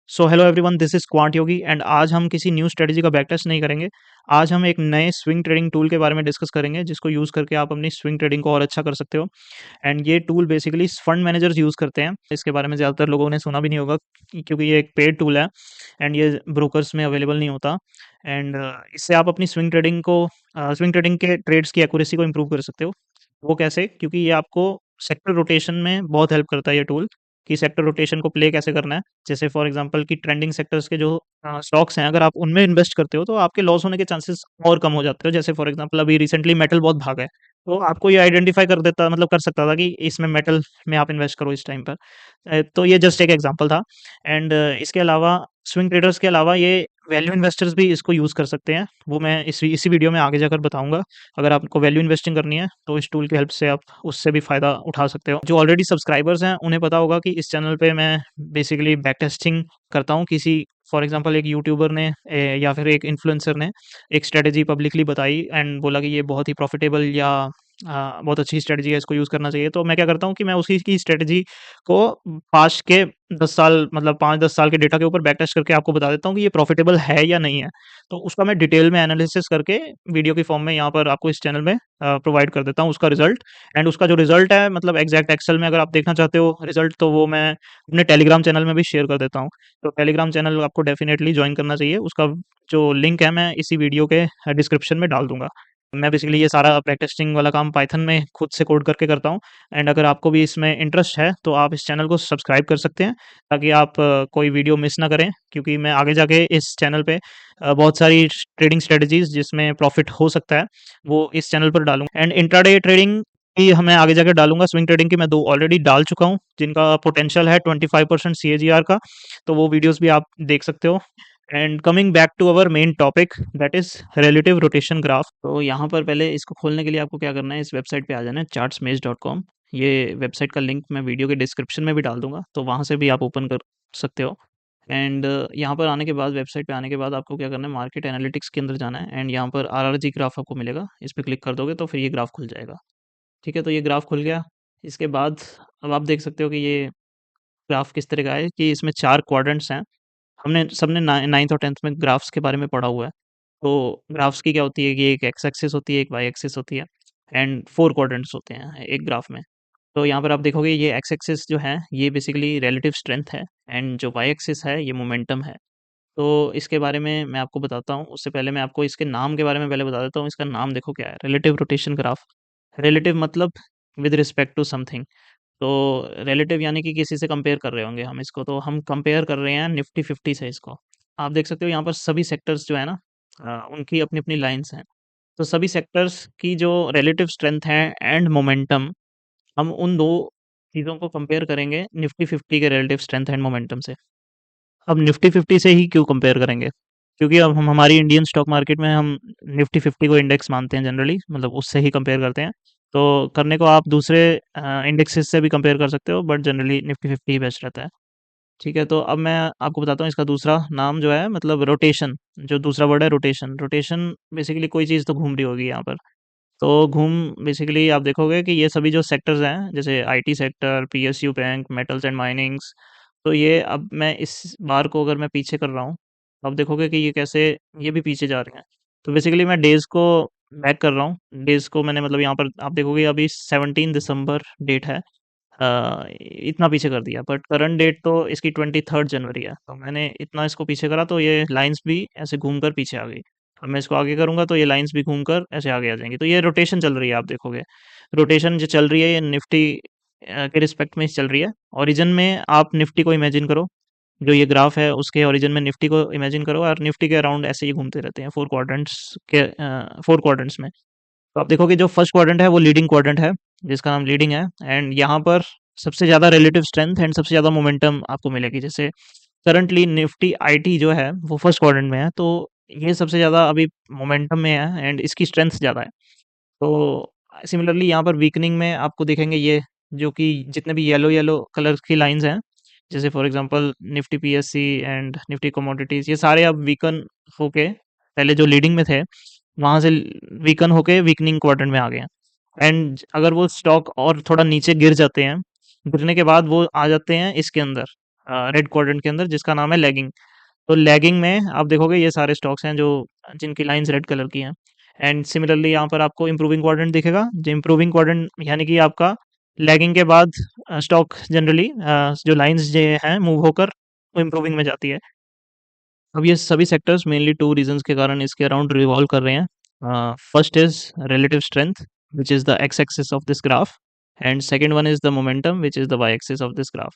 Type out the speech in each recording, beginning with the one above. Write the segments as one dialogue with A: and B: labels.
A: So hello everyone, this is quant Yogi and आज हम किसी न्यू स्ट्रेटजी का बैक टेस्ट नहीं करेंगे। आज हम एक नए स्विंग ट्रेडिंग टूल के बारे में डिस्कस करेंगे जिसको यूज़ करके आप अपनी स्विंग ट्रेडिंग को और अच्छा कर सकते हो। एंड ये tool basically fund managers use करते हैं। इसके बारे में ज़्यादातर लोगों ने सुना भी नहीं होगा क्योंकि ये एक पेड टूल है एंड ये ब्रोकर्स में अवेलेबल नहीं होता। एंड इससे आप अपनी स्विंग ट्रेडिंग के ट्रेड्स की एक्यूरेसी को इम्प्रूव कर सकते हो। वो कैसे? क्योंकि ये आपको सेक्टर रोटेशन में बहुत हेल्प करता है ये टूल, कि सेक्टर रोटेशन को प्ले कैसे करना है। जैसे फॉर एग्जांपल कि ट्रेंडिंग सेक्टर्स के जो स्टॉक्स हैं, अगर आप उनमें इन्वेस्ट करते हो तो आपके लॉस होने के चांसेस और कम हो जाते हो। जैसे फॉर एग्जांपल अभी रिसेंटली मेटल बहुत भागा है, तो आपको ये आइडेंटिफाई कर देता, मतलब कर सकता था कि इसमें मेटल में आप इन्वेस्ट करो इस टाइम पर। तो ये जस्ट एक एग्जांपल था। एंड इसके अलावा स्विंग ट्रेडर्स के अलावा ये वैल्यू इन्वेस्टर्स भी इसको यूज़ कर सकते हैं। वो मैं इसी वीडियो में आगे जाकर बताऊंगा। अगर आपको वैल्यू इन्वेस्टिंग करनी है तो इस टूल की हेल्प से आप उससे भी फ़ायदा उठा सकते हो। जो ऑलरेडी सब्सक्राइबर्स हैं उन्हें पता होगा कि इस चैनल पे मैं बेसिकली बैक टेस्टिंग करता हूँ। किसी फॉर एग्जांपल एक यूट्यूबर ने या फिर एक इन्फ्लुएंसर ने एक स्ट्रेटजी पब्लिकली बताई एंड बोला कि ये बहुत ही प्रॉफिटेबल या बहुत अच्छी स्ट्रेटजी है, इसको यूज़ करना चाहिए। तो मैं क्या करता हूँ कि मैं उसी की स्ट्रेटजी को पास्ट के 10 साल, मतलब 5-10 साल के डेटा के ऊपर बैक टेस्ट करके आपको बता देता हूँ कि ये प्रॉफिटेबल है या नहीं है। तो उसका मैं डिटेल में एनालिसिस करके वीडियो की फॉर्म में यहाँ पर आपको इस चैनल में प्रोवाइड कर देता हूँ उसका रिजल्ट। एंड उसका जो रिजल्ट है, मतलब एग्जैक्ट एक्सेल में अगर आप देखना चाहते हो रिजल्ट, तो वो मैं अपने टेलीग्राम चैनल में भी शेयर कर देता हूँ। तो टेलीग्राम चैनल आपको डेफिनेटली ज्वाइन करना चाहिए। उसका जो लिंक है मैं इसी वीडियो के डिस्क्रिप्शन में डाल दूंगा। मैं बेसिकली ये सारा बैक टेस्टिंग वाला काम पाइथन में खुद से कोड करके करता हूँ। एंड अगर आपको भी इसमें इंटरेस्ट है तो आप इस चैनल को सब्सक्राइब कर सकते हैं, ताकि आप कोई वीडियो मिस ना करें। क्योंकि मैं आगे जाके इस चैनल पे बहुत सारी ट्रेडिंग स्ट्रेटजीज जिसमें प्रॉफिट हो सकता है वो इस चैनल पर डालूंगा। एंड इंट्राडे ट्रेडिंग की हमें आगे जाके डालूंगा। स्विंग ट्रेडिंग की मैं 2 ऑलरेडी डाल चुका हूँ जिनका पोटेंशियल है 25% CAGR का। तो वो वीडियोस भी आप देख सकते हो। And coming back to our main topic, that is relative rotation graph. तो यहाँ पर पहले इसको खोलने के लिए आपको क्या करना है, इस वेबसाइट पे आ जाना है chartsmaze.com। ये वेबसाइट का लिंक मैं वीडियो के डिस्क्रिप्शन में भी डाल दूंगा, तो वहाँ से भी आप ओपन कर सकते हो। एंड यहाँ पर आने के बाद, वेबसाइट पे आने के बाद आपको क्या करना है, मार्केट एनालिटिक्स के अंदर जाना है। एंड यहाँ पर RRG ग्राफ आपको मिलेगा, इस पर क्लिक कर दोगे तो फिर ये ग्राफ खुल जाएगा। ठीक है, तो ये ग्राफ खुल गया। इसके बाद अब आप देख सकते हो कि ये ग्राफ किस तरह का है, कि इसमें 4 क्वाड्रेंट्स हैं। हमने सबने नाइन्थ और टेंथ में ग्राफ्स के बारे में पढ़ा हुआ है। तो ग्राफ्स की क्या होती है कि एक एक्स एक्सिस होती है, एक वाई एक्सिस होती है, एंड 4 क्वाड्रेंट्स होते हैं एक ग्राफ में। तो यहाँ पर आप देखोगे ये एक्स एक्सिस जो है ये बेसिकली रिलेटिव स्ट्रेंथ है, एंड जो वाई एक्सिस है ये मोमेंटम है। तो इसके बारे में मैं आपको बताता हूँ। उससे पहले मैं आपको इसके नाम के बारे में पहले बता देता हूँ। इसका नाम देखो क्या है, रिलेटिव रोटेशन ग्राफ। रिलेटिव मतलब विद रिस्पेक्ट टू समथिंग। तो रिलेटिव यानी कि किसी से कंपेयर कर रहे होंगे हम इसको, तो हम कंपेयर कर रहे हैं निफ्टी 50 से इसको। आप देख सकते हो यहाँ पर सभी सेक्टर्स जो है ना, उनकी अपनी अपनी लाइंस हैं। तो सभी सेक्टर्स की जो रिलेटिव स्ट्रेंथ है एंड मोमेंटम, हम उन दो चीज़ों को कंपेयर करेंगे निफ्टी 50 के रिलेटिव स्ट्रेंथ एंड मोमेंटम से। अब निफ्टी 50 से ही क्यों कंपेयर करेंगे? क्योंकि अब हम हमारी इंडियन स्टॉक मार्केट में हम निफ्टी 50 को इंडेक्स मानते हैं जनरली, मतलब उससे ही कंपेयर करते हैं। तो करने को आप दूसरे इंडेक्सेस से भी कंपेयर कर सकते हो, but generally Nifty 50 he best रहता है। ठीक है, तो अब मैं आपको बताता हूँ इसका दूसरा नाम जो है, मतलब रोटेशन। जो दूसरा वर्ड है रोटेशन। रोटेशन बेसिकली कोई चीज़ तो घूम रही होगी यहाँ पर। तो घूम बेसिकली आप देखोगे कि ये सभी जो सेक्टर्स हैं, जैसे IT sector, PSU bank, metals and minings. तो ये अब मैं इस बार को अगर मैं पीछे कर रहा हूँ, तो आप देखोगे कि ये कैसे, ये भी पीछे जा रहे हैं। तो बेसिकली मैं डेज़ को बैक कर रहा हूँ। डेज़ को मैंने, मतलब यहाँ पर आप देखोगे अभी 17 दिसंबर डेट है। इतना पीछे कर दिया, बट करंट डेट तो इसकी 23 जनवरी है। तो मैंने इतना इसको पीछे करा तो ये लाइंस भी ऐसे घूमकर पीछे आ गई। अब मैं इसको आगे करूँगा तो ये लाइंस भी घूमकर ऐसे आगे आ जाएंगी। तो ये रोटेशन चल रही है, आप देखोगे रोटेशन जो चल रही है ये निफ्टी के रिस्पेक्ट में चल रही है। ओरिजिन में आप निफ्टी को इमेजिन करो, जो ये ग्राफ है उसके ओरिजिन में निफ्टी को इमेजिन करो, और निफ्टी के अराउंड ऐसे ही घूमते रहते हैं फोर क्वाड्रेंट्स में। तो आप देखोगे जो फर्स्ट क्वाड्रेंट है वो लीडिंग क्वाड्रेंट है, जिसका नाम लीडिंग है। एंड यहाँ पर सबसे ज़्यादा रिलेटिव स्ट्रेंथ एंड सबसे ज़्यादा मोमेंटम आपको मिलेगी। जैसे करंटली निफ्टी आईटी जो है वो फर्स्ट क्वाड्रेंट में है, तो ये सबसे ज़्यादा अभी मोमेंटम में है एंड इसकी स्ट्रेंथ ज़्यादा है। तो सिमिलरली यहाँ पर वीकनिंग में आपको देखेंगे ये, जो कि जितने भी येलो येलो कलर की लाइंस हैं, जैसे for example Nifty PSC and Nifty commodities, ये सारे अब वीकन होके, पहले जो लीडिंग में थे वहां से वीकन होके वीकनिंग क्वाड्रेंट में आ गए हैं। एंड अगर वो स्टॉक और थोड़ा नीचे गिर जाते हैं, गिरने के बाद वो आ जाते हैं इसके अंदर, रेड क्वाड्रेंट के अंदर, जिसका नाम है लैगिंग। तो लैगिंग में आप देखोगे ये सारे स्टॉक्स हैं जो जिनकी लाइंस रेड कलर की हैं। एंड सिमिलरली यहाँ पर आपको इंप्रूविंग क्वाड्रेंट दिखेगा, जो इंप्रूविंग क्वाड्रेंट यानी कि आपका लैगिंग के बाद स्टॉक जनरली जो लाइंस जो हैं मूव होकर वो इंप्रूविंग में जाती है। अब ये सभी सेक्टर्स मेनली टू रीजंस के कारण इसके अराउंड रिवॉल्व कर रहे हैं। First is relative strength which is the X axis of this graph, and second one is the momentum which is the Y axis of this graph.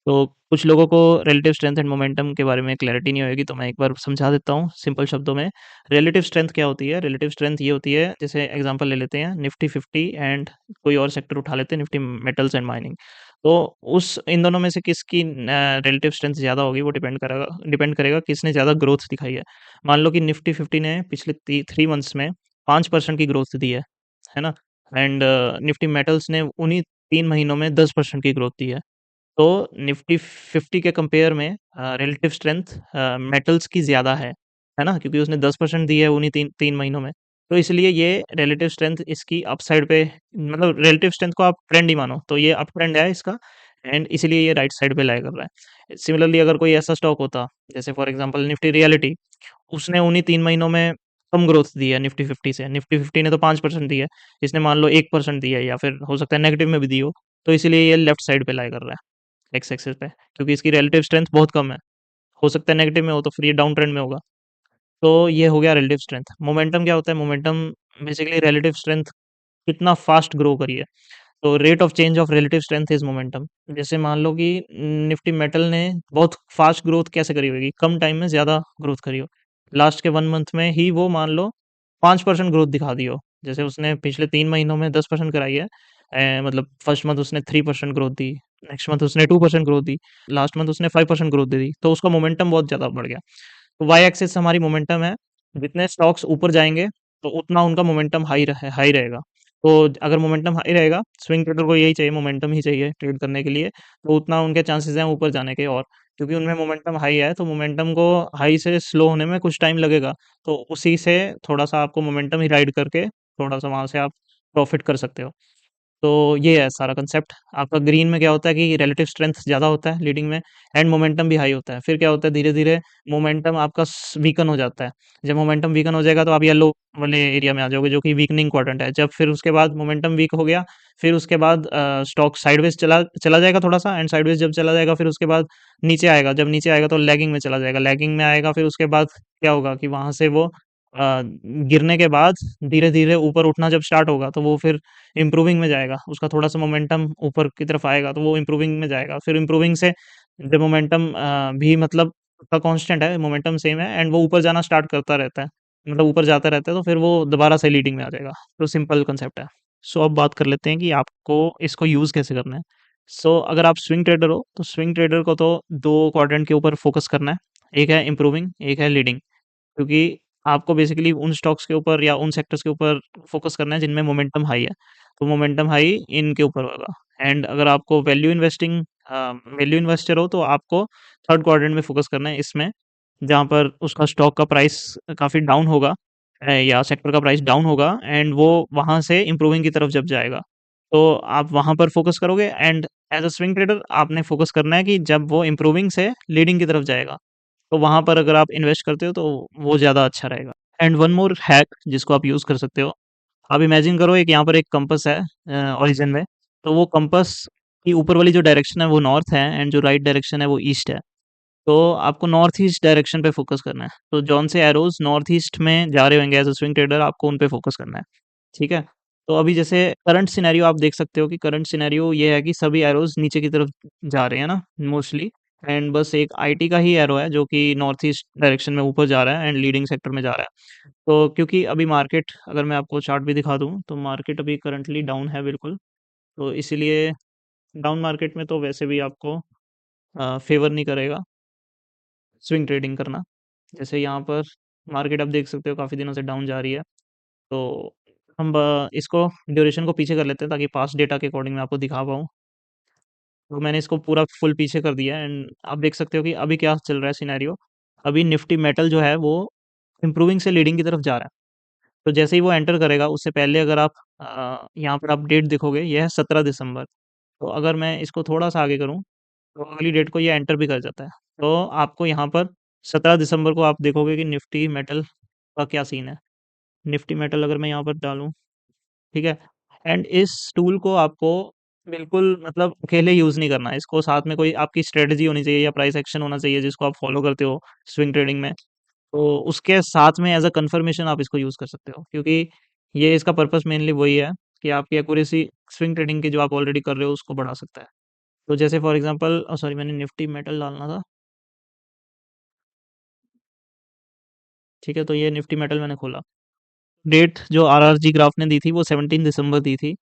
A: तो कुछ लोगों को रिलेटिव स्ट्रेंथ एंड मोमेंटम के बारे में क्लैरिटी नहीं होगी, तो मैं एक बार समझा देता हूँ सिंपल शब्दों में। रिलेटिव स्ट्रेंथ क्या होती है? रिलेटिव स्ट्रेंथ ये होती है, जैसे एग्जांपल ले लेते हैं निफ्टी 50 एंड कोई और सेक्टर उठा लेते हैं, निफ्टी मेटल्स एंड माइनिंग। तो उस इन दोनों में से किसकी रिलेटिव स्ट्रेंथ ज़्यादा होगी वो डिपेंड करेगा किसने ज़्यादा ग्रोथ दिखाई है। मान लो कि निफ्टी 50 ने पिछले 3 मंथ्स में 5% की ग्रोथ दी है ना? एंड निफ्टी मेटल्स ने उन्हीं 3 महीनों में 10% की ग्रोथ दी है। तो निफ्टी 50 के कंपेयर में रिलेटिव स्ट्रेंथ मेटल्स की ज़्यादा है ना? क्योंकि उसने 10% दी है उन्हीं 3 महीनों में। तो इसलिए ये रिलेटिव स्ट्रेंथ इसकी अपसाइड पे, मतलब रिलेटिव स्ट्रेंथ को आप ट्रेंड ही मानो, तो ये अप ट्रेंड है इसका, एंड इसीलिए ये राइट साइड पे लाई कर रहा है। सिमिलरली अगर कोई ऐसा स्टॉक होता, जैसे फॉर एग्ज़ाम्पल निफ्टी रियलिटी, उसने उन्हीं 3 महीनों में कम ग्रोथ दी है निफ्टी 50 से। निफ्टी 50 ने तो 5% दी है, इसने मान लो 1% दी है, या फिर हो सकता है नेगेटिव में भी दी हो, तो इसीलिए ये लेफ्ट साइड पे लाई कर रहा है एक्स एक्सिस पे, क्योंकि इसकी रिलेटिव स्ट्रेंथ बहुत कम है। हो सकता है नेगेटिव में हो, तो फिर ये डाउन ट्रेंड में होगा। तो ये हो गया रिलेटिव स्ट्रेंथ। मोमेंटम क्या होता है? मोमेंटम बेसिकली रिलेटिव स्ट्रेंथ कितना फास्ट ग्रो करी है। तो rate of change of relative strength is momentum. जैसे मान लो कि निफ्टी मेटल ने बहुत फास्ट ग्रोथ कैसे करी होगी, कम टाइम में ज्यादा ग्रोथ करी हो। लास्ट के 1 मंथ में ही वो मान लो 5% ग्रोथ दिखा दी हो। जैसे उसने पिछले 3 महीनों में 10% कराई है, मतलब फर्स्ट मंथ उसने 3% ग्रोथ दी, नेक्स्ट मंथ उसने 2% ग्रोथ दी, लास्ट मंथ उसने 5% ग्रोथ दे दी, तो उसका मोमेंटम बहुत ज्यादा बढ़ गया। तो वाई एक्सिस हमारी मोमेंटम है। जितने स्टॉक्स ऊपर जाएंगे तो उतना उनका मोमेंटम हाई रहेगा। तो अगर मोमेंटम हाई रहेगा, स्विंग ट्रेडर को यही चाहिए, मोमेंटम ही चाहिए ट्रेड करने के लिए, तो उतना उनके चांसेस हैं ऊपर जाने के। और क्योंकि उनमें मोमेंटम हाई है, तो मोमेंटम को हाई से स्लो होने में कुछ टाइम लगेगा, तो उसी से थोड़ा सा आपको मोमेंटम ही राइड करके थोड़ा सा वहां से आप प्रॉफिट कर सकते हो। तो ये है सारा कंसेप्ट। आपका ग्रीन में क्या होता है कि रिलेटिव स्ट्रेंथ ज़्यादा होता है लीडिंग में, एंड मोमेंटम भी हाई होता है। फिर क्या होता है, धीरे-धीरे मोमेंटम आपका वीकन हो जाता है। जब मोमेंटम वीकन हो जाएगा तो आप येलो वाले एरिया में आ जाओगे, जो कि वीकनिंग क्वाड्रेंट है। जब फिर उसके बाद मोमेंटम वीक हो गया, फिर उसके बाद स्टॉक साइडवेज चला चला जाएगा थोड़ा सा, एंड साइडवेज जब चला जाएगा फिर उसके बाद नीचे आएगा। जब नीचे आएगा तो लैगिंग में चला जाएगा, लैगिंग में आएगा, फिर उसके बाद क्या होगा कि वहां से वो गिरने के बाद धीरे धीरे ऊपर उठना जब स्टार्ट होगा, तो वो फिर इम्प्रूविंग में जाएगा। उसका थोड़ा सा मोमेंटम ऊपर की तरफ आएगा तो वो इम्प्रूविंग में जाएगा। फिर इम्प्रूविंग से जब मोमेंटम भी मतलब उसका कांस्टेंट है, मोमेंटम सेम है, एंड वो ऊपर जाना स्टार्ट करता रहता है, मतलब ऊपर जाता रहता है, तो फिर वो दोबारा से लीडिंग में आ जाएगा। तो सिंपल कंसेप्ट है। सो अब बात कर लेते हैं कि आपको इसको यूज़ कैसे करना है। सो अगर आप स्विंग ट्रेडर हो, तो स्विंग ट्रेडर को तो दो क्वाड्रेंट के ऊपर फोकस करना है। एक है इम्प्रूविंग, एक है लीडिंग। क्योंकि आपको बेसिकली उन स्टॉक्स के ऊपर या उन सेक्टर्स के ऊपर फोकस करना है जिनमें मोमेंटम हाई है। तो मोमेंटम हाई इनके ऊपर होगा। एंड अगर आपको वैल्यू इन्वेस्टर हो, तो आपको थर्ड क्वाड्रेंट में फोकस करना है, इसमें जहाँ पर उसका स्टॉक का प्राइस काफ़ी डाउन होगा, या सेक्टर का प्राइस डाउन होगा, एंड वो वहाँ से इम्प्रूविंग की तरफ जब जाएगा, तो आप वहाँ पर फोकस करोगे। And as a swing trader आपने फोकस करना है कि जब वो इम्प्रूविंग से लीडिंग की तरफ जाएगा, तो वहाँ पर अगर आप इन्वेस्ट करते हो तो वो ज़्यादा अच्छा रहेगा। एंड वन मोर हैक जिसको आप यूज़ कर सकते हो, आप इमेजिन करो एक यहाँ पर एक कंपास है ओरिजिन में। तो वो कंपास की ऊपर वाली जो डायरेक्शन है वो नॉर्थ है, एंड जो राइट डायरेक्शन है वो ईस्ट है। तो आपको नॉर्थ ईस्ट डायरेक्शन पे फोकस करना है। तो जौन से एरोज नॉर्थ ईस्ट में जा रहे होंगे एज अ स्विंग ट्रेडर, आपको उन पे फोकस करना है। ठीक है? तो अभी जैसे करंट सिनेरियो आप देख सकते हो कि करंट सिनेरियो ये है कि सभी एरोज नीचे की तरफ जा रहे हैं ना, मोस्टली। एंड बस एक आईटी का ही एरो है जो कि नॉर्थ ईस्ट डायरेक्शन में ऊपर जा रहा है एंड लीडिंग सेक्टर में जा रहा है। तो क्योंकि अभी मार्केट, अगर मैं आपको चार्ट भी दिखा दूं, तो मार्केट अभी करंटली डाउन है बिल्कुल। तो इसीलिए डाउन मार्केट में तो वैसे भी आपको फेवर नहीं करेगा स्विंग ट्रेडिंग करना। जैसे यहाँ पर मार्केट आप देख सकते हो काफ़ी दिनों से डाउन जा रही है। तो हम इसको ड्यूरेशन को पीछे कर लेते हैं, ताकि पास्ट डेटा के अकॉर्डिंग मैं आपको दिखा पाऊँ। तो मैंने इसको पूरा फुल पीछे कर दिया है, एंड आप देख सकते हो कि अभी क्या चल रहा है सिनेरियो। अभी निफ्टी मेटल जो है वो इम्प्रूविंग से लीडिंग की तरफ जा रहा है। तो जैसे ही वो एंटर करेगा, उससे पहले अगर आप यहाँ पर आप डेट देखोगे, यह है 17 दिसंबर। तो अगर मैं इसको थोड़ा सा आगे करूँ, तो अगली डेट को ये एंटर भी कर जाता है। तो आपको यहाँ पर 17 दिसंबर को आप देखोगे कि निफ्टी मेटल का क्या सीन है। निफ्टी मेटल अगर मैं यहाँ पर डालूँ, ठीक है? एंड इस टूल को आपको बिल्कुल मतलब अकेले यूज़ नहीं करना है, इसको साथ में कोई आपकी स्ट्रेटजी होनी चाहिए या प्राइस एक्शन होना चाहिए जिसको आप फॉलो करते हो स्विंग ट्रेडिंग में। तो उसके साथ में एज़ अ कन्फर्मेशन आप इसको यूज़ कर सकते हो, क्योंकि ये इसका पर्पस मेनली वही है कि आपकी एक्यूरेसी स्विंग ट्रेडिंग की जो आप ऑलरेडी कर रहे हो उसको बढ़ा सकता है। तो जैसे फॉर एग्जांपल सॉरी, मैंने निफ्टी मेटल डालना था, ठीक है? तो ये निफ्टी मेटल मैंने खोला। डेट जो आरआरजी ग्राफ ने दी थी वो 17 दिसंबर दी थी।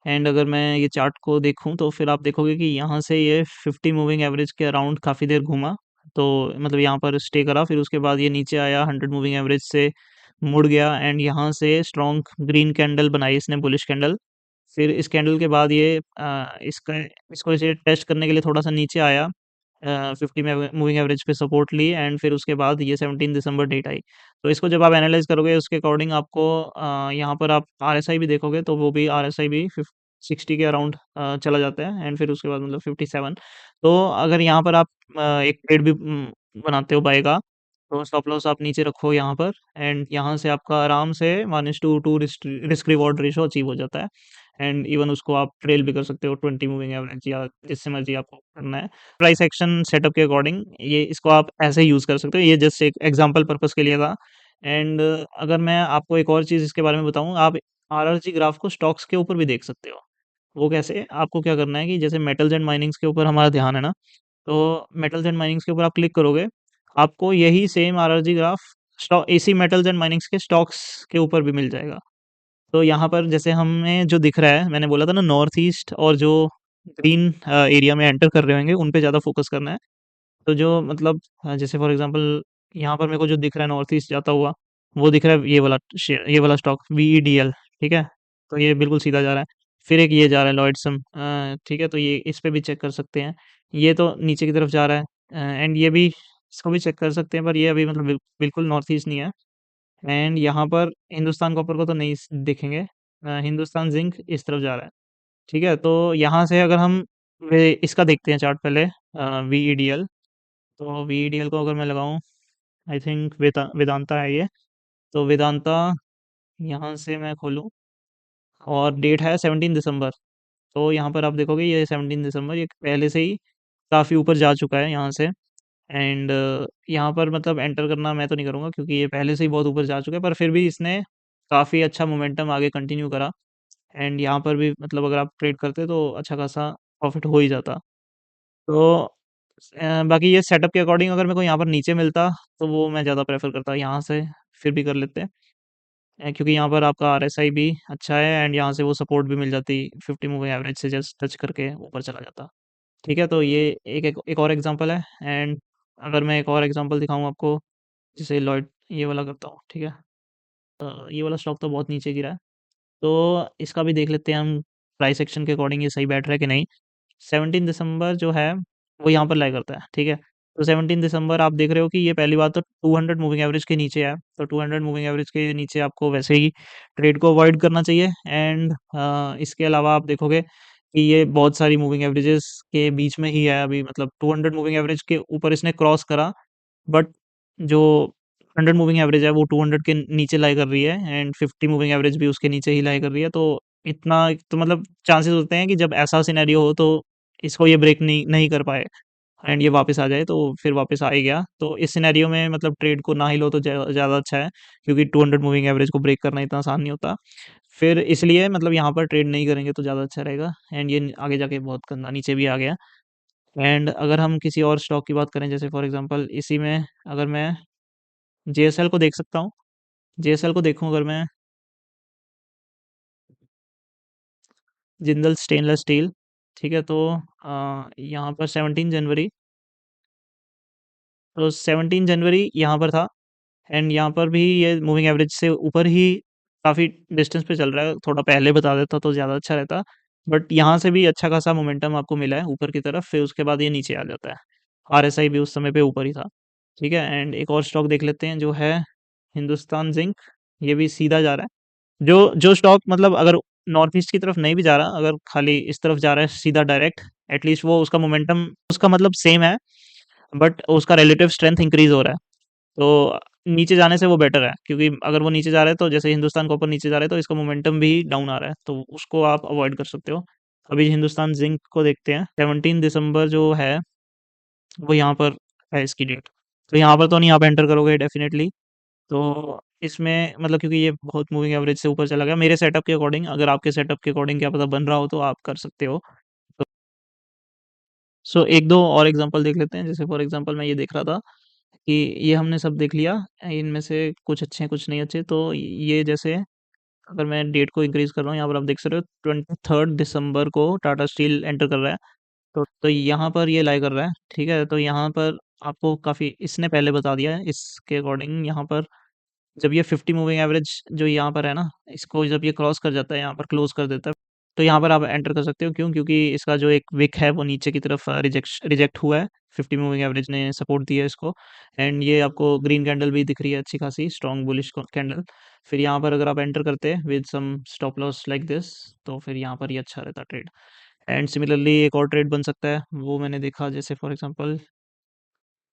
A: एंड अगर मैं ये चार्ट को देखूं तो फिर आप देखोगे कि यहाँ से ये 50 मूविंग एवरेज के अराउंड काफ़ी देर घूमा। तो मतलब यहाँ पर स्टे करा, फिर उसके बाद ये नीचे आया, 100 मूविंग एवरेज से मुड़ गया एंड यहाँ से स्ट्रॉन्ग ग्रीन कैंडल बनाई इसने, बुलिश कैंडल। फिर इस कैंडल के बाद ये इसका इसको इसे टेस्ट करने के लिए थोड़ा सा नीचे आया, 50 में मूविंग एवरेज पे सपोर्ट ली एंड फिर उसके बाद ये 17 दिसंबर डेट आई। तो इसको जब आप एनालाइज करोगे उसके अकॉर्डिंग आपको यहाँ पर आप आरएसआई भी देखोगे तो वो भी आरएसआई भी 60 के अराउंड चला जाता है एंड फिर उसके बाद मतलब 57। तो अगर यहाँ पर आप एक ट्रेड भी बनाते हो बाय का, तो स्टॉप लॉस आप नीचे रखो यहाँ पर एंड यहाँ से आपका आराम से -2 रिस्क रिवॉर्ड रेशो अचीव हो जाता है। एंड इवन उसको आप ट्रेल भी कर सकते हो 20 मूविंग एवरेज या जिससे मर्जी आपको करना है। प्राइस एक्शन सेटअप के अकॉर्डिंग ये इसको आप ऐसे यूज़ कर सकते हो, ये जस्ट एक एग्जांपल पर्पस के लिए था। एंड अगर मैं आपको एक और चीज़ इसके बारे में बताऊँ, आप आरआरजी ग्राफ को स्टॉक्स के ऊपर भी देख सकते हो। वो कैसे? आपको क्या करना है कि जैसे मेटल्स एंड माइनिंग्स के ऊपर हमारा ध्यान है ना, तो मेटल्स एंड माइनिंग्स के ऊपर आप क्लिक करोगे, आपको यही same RRG graph stock AC metals and minings के स्टॉक्स के ऊपर भी मिल जाएगा। तो यहाँ पर जैसे हमें जो दिख रहा है, मैंने बोला था ना नॉर्थ ईस्ट और जो ग्रीन एरिया में एंटर कर रहे होंगे उन पे ज़्यादा फोकस करना है। तो जो मतलब जैसे फॉर एग्जांपल यहाँ पर मेरे को जो दिख रहा है नॉर्थ ईस्ट जाता हुआ, वो दिख रहा है ये वाला शेयर, ये वाला स्टॉक वीईडीएल, ठीक है? तो ये बिल्कुल सीधा जा रहा है। फिर एक ये जा रहा है लॉयड्सम, ठीक है? तो ये इस पे भी चेक कर सकते हैं। ये तो नीचे की तरफ जा रहा है एंड ये भी इसको भी चेक कर सकते हैं, पर ये अभी मतलब बिल्कुल नॉर्थ ईस्ट नहीं है। एंड यहाँ पर हिंदुस्तान कॉपर को तो नहीं देखेंगे, हिंदुस्तान जिंक इस तरफ जा रहा है, ठीक है? तो यहाँ से अगर हम इसका देखते हैं चार्ट पहले, वीईडीएल। तो वीईडीएल को अगर मैं लगाऊं, आई थिंक वेदांता है ये। तो वेदांता यहाँ से मैं खोलूं और डेट है 17 दिसंबर। तो यहाँ पर आप देखोगे ये 17 दिसंबर ये पहले से ही काफ़ी ऊपर जा चुका है यहाँ से। एंड यहाँ पर मतलब एंटर करना मैं तो नहीं करूँगा क्योंकि ये पहले से ही बहुत ऊपर जा चुका है, पर फिर भी इसने काफ़ी अच्छा मोमेंटम आगे कंटिन्यू करा। एंड यहाँ पर भी मतलब अगर आप ट्रेड करते तो अच्छा खासा प्रॉफिट हो ही जाता। तो बाकी ये सेटअप के अकॉर्डिंग अगर मेरे को यहाँ पर नीचे मिलता तो वो मैं ज़्यादा प्रेफर करता, यहाँ से फिर भी कर लेते हैं। क्योंकि यहाँ पर आपका आरएसआई भी अच्छा है एंड यहाँ से वो सपोर्ट भी मिल जाती, 50 मूविंग एवरेज से जस्ट टच करके ऊपर चला जाता। ठीक है, तो ये एक और एग्जांपल है। एंड अगर मैं एक और एग्जांपल दिखाऊँ आपको, जैसे लॉयड, ये वाला करता हूँ, ठीक है? ये वाला स्टॉक तो बहुत नीचे गिरा है, तो इसका भी देख लेते हैं हम प्राइस एक्शन के अकॉर्डिंग ये सही बैठ रहा है कि नहीं। 17 दिसंबर जो है वो यहाँ पर लाई करता है, ठीक है? तो 17 दिसंबर आप देख रहे हो कि ये पहली बात तो 200 मूविंग एवरेज के नीचे है, तो 200 मूविंग एवरेज के नीचे आपको वैसे ही ट्रेड को अवॉइड करना चाहिए। एंड इसके अलावा आप देखोगे कि ये बहुत सारी मूविंग एवरेजेस के बीच में ही है अभी, मतलब 200 मूविंग एवरेज के ऊपर इसने क्रॉस करा, बट जो 100 मूविंग एवरेज है वो 200 के नीचे लाई कर रही है एंड 50 मूविंग एवरेज भी उसके नीचे ही लाई कर रही है। तो इतना तो मतलब चांसेस होते हैं कि जब ऐसा सिनेरियो हो तो इसको ये ब्रेक नहीं नहीं कर पाए एंड ये वापस आ जाए, तो फिर वापस आ ही गया। तो इस सिनेरियो में मतलब ट्रेड को ना ही लो तो ज़्यादा अच्छा है, क्योंकि 200 मूविंग एवरेज को ब्रेक करना इतना आसान नहीं होता। फिर इसलिए मतलब यहाँ पर ट्रेड नहीं करेंगे तो ज़्यादा अच्छा रहेगा। एंड ये आगे जाके बहुत गंदा नीचे भी आ गया। एंड अगर हम किसी और स्टॉक की बात करें, जैसे फॉर एग्जांपल इसी में अगर मैं जेएसएल को देख सकता हूँ, जेएसएल को देखूँ अगर मैं, जिंदल स्टेनलेस स्टील, ठीक है? तो यहाँ पर 17 जनवरी, तो 17 जनवरी यहाँ पर था एंड यहाँ पर भी ये मूविंग एवरेज से ऊपर ही काफ़ी डिस्टेंस पे चल रहा है। थोड़ा पहले बता देता तो ज़्यादा अच्छा रहता, बट यहाँ से भी अच्छा खासा मोमेंटम आपको मिला है ऊपर की तरफ, फिर उसके बाद ये नीचे आ जाता है। आरएसआई भी उस समय पे ऊपर ही था, ठीक है? एंड एक और स्टॉक देख लेते हैं जो है हिंदुस्तान जिंक। ये भी सीधा जा रहा है, जो जो स्टॉक मतलब अगर नॉर्थ ईस्ट की तरफ नहीं भी जा रहा, अगर खाली इस तरफ जा रहा है सीधा डायरेक्ट, एटलीस्ट वो उसका मोमेंटम उसका मतलब सेम है, बट उसका रिलेटिव स्ट्रेंथ इंक्रीज हो रहा है। तो नीचे जाने से वो बेटर है, क्योंकि अगर वो नीचे जा रहा है तो जैसे हिंदुस्तान कॉपर नीचे जा रहा है तो इसका मोमेंटम भी डाउन आ रहा है, तो उसको आप अवॉइड कर सकते हो। अभी हिंदुस्तान जिंक को देखते हैं, 17 दिसंबर जो है वो यहाँ पर है इसकी डेट। तो यहाँ पर तो नहीं आप एंटर करोगे डेफिनेटली। तो इसमें मतलब क्योंकि ये बहुत मूविंग एवरेज से ऊपर चला गया मेरे सेटअप के अकॉर्डिंग, अगर आपके सेटअप के अकॉर्डिंग क्या पता बन रहा हो तो आप कर सकते हो। तो सो एक दो और एग्जांपल देख लेते हैं, जैसे फॉर एग्जांपल मैं ये देख रहा था कि ये हमने सब देख लिया, इनमें से कुछ अच्छे हैं कुछ नहीं अच्छे। तो ये जैसे अगर मैं डेट को इंक्रीज कर रहा हूँ, यहाँ पर आप देख सकते हो 23 दिसंबर को टाटा स्टील एंटर कर रहा है। तो यहाँ पर ये लाई कर रहा है, ठीक है। तो यहाँ पर आपको काफ़ी इसने पहले बता दिया है, इसके अकॉर्डिंग यहाँ पर जब ये 50 मूविंग एवरेज जो यहाँ पर है ना, इसको जब ये क्रॉस कर जाता है, यहाँ पर क्लोज कर देता है, तो यहाँ पर आप एंटर कर सकते हो। क्यों? क्योंकि इसका जो एक विक है वो नीचे की तरफ रिजेक्ट हुआ है, 50 मूविंग एवरेज ने सपोर्ट दिया है इसको। एंड ये आपको ग्रीन कैंडल भी दिख रही है अच्छी खासी स्ट्रॉन्ग बुलिश कैंडल। फिर यहाँ पर अगर आप एंटर करते हैं with some stop loss like this, तो फिर यहाँ पर ये अच्छा रहता ट्रेड। एंड सिमिलरली एक और ट्रेड बन सकता है, वो मैंने देखा, जैसे फॉर एग्जांपल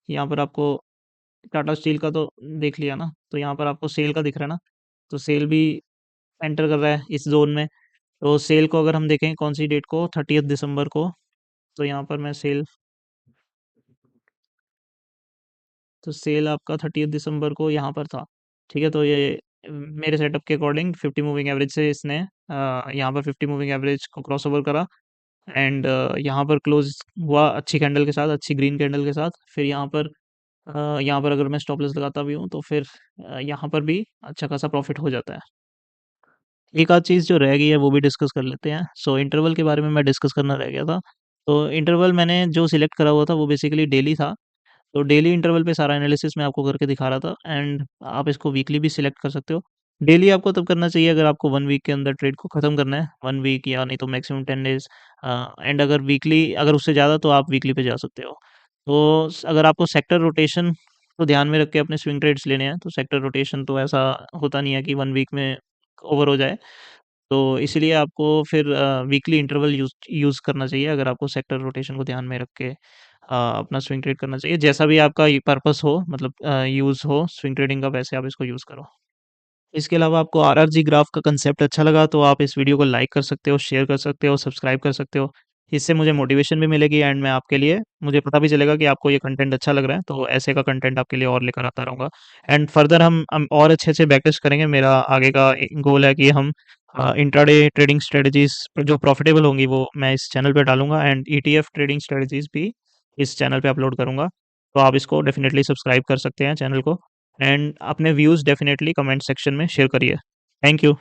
A: यहाँ पर आपको टाटा स्टील का तो देख लिया ना, तो यहाँ पर आपको सेल का दिख रहा है ना, तो सेल भी एंटर कर रहा है इस जोन में। तो सेल को अगर हम देखें कौन सी डेट को, 30 दिसंबर को, तो यहाँ पर मैं सेल, तो सेल आपका 30 दिसंबर को यहाँ पर था, ठीक है। तो ये मेरे सेटअप के अकॉर्डिंग 50 मूविंग एवरेज से इसने यहाँ पर 50 मूविंग एवरेज को क्रॉस ओवर करा। एंड यहाँ पर क्लोज हुआ अच्छी कैंडल के साथ, अच्छी ग्रीन कैंडल के साथ। फिर यहाँ पर अगर मैं स्टॉप लॉस लगाता भी हूँ तो फिर यहाँ पर भी अच्छा खासा प्रॉफिट हो जाता है। एक आध चीज़ जो रह गई है वो भी डिस्कस कर लेते हैं। सो इंटरवल के बारे में मैं डिस्कस करना रह गया था। तो इंटरवल मैंने जो सिलेक्ट करा हुआ था वो बेसिकली डेली था। तो डेली इंटरवल पे सारा एनालिसिस मैं आपको करके दिखा रहा था, एंड आप इसको वीकली भी सिलेक्ट कर सकते हो। डेली आपको तब करना चाहिए अगर आपको 1 वीक के अंदर ट्रेड को ख़त्म करना है, 1 वीक या नहीं तो मैक्सिमम 10 डेज। एंड अगर वीकली, अगर उससे ज़्यादा तो आप वीकली पे जा सकते हो। तो अगर आपको सेक्टर रोटेशन को ध्यान में रख के अपने स्विंग ट्रेड्स लेने हैं, तो सेक्टर रोटेशन तो ऐसा होता नहीं है कि 1 वीक में ओवर हो जाए। तो इसलिए आपको फिर वीकली इंटरवल यूज़ करना चाहिए, अगर आपको सेक्टर रोटेशन को ध्यान में रख के अपना स्विंग ट्रेड करना चाहिए। जैसा भी आपका पर्पस हो, मतलब यूज़ हो स्विंग ट्रेडिंग का, वैसे आप इसको यूज़ करो। इसके अलावा आपको आरआरजी ग्राफ का कंसेप्ट अच्छा लगा तो आप इस वीडियो को लाइक कर सकते हो, शेयर कर सकते हो, सब्सक्राइब कर सकते हो। इससे मुझे मोटिवेशन भी मिलेगी, एंड मैं आपके लिए, मुझे पता भी चलेगा कि आपको ये कंटेंट अच्छा लग रहा है, तो ऐसे का कंटेंट आपके लिए और लेकर आता रहूँगा। एंड फर्दर हम और अच्छे-अच्छे बैक टेस्ट करेंगे। मेरा आगे का गोल है कि हम इंट्राडे ट्रेडिंग स्ट्रेटजीज़ जो प्रॉफिटेबल होंगी वो मैं इस चैनल पे डालूँगा, एंड ईटीएफ ट्रेडिंग स्ट्रेटजीज़ भी इस चैनल पे अपलोड करूँगा। तो आप इसको डेफ़िनेटली सब्सक्राइब कर सकते हैं चैनल को, एंड अपने व्यूज़ डेफ़िनेटली कमेंट सेक्शन में शेयर करिए। Thank you.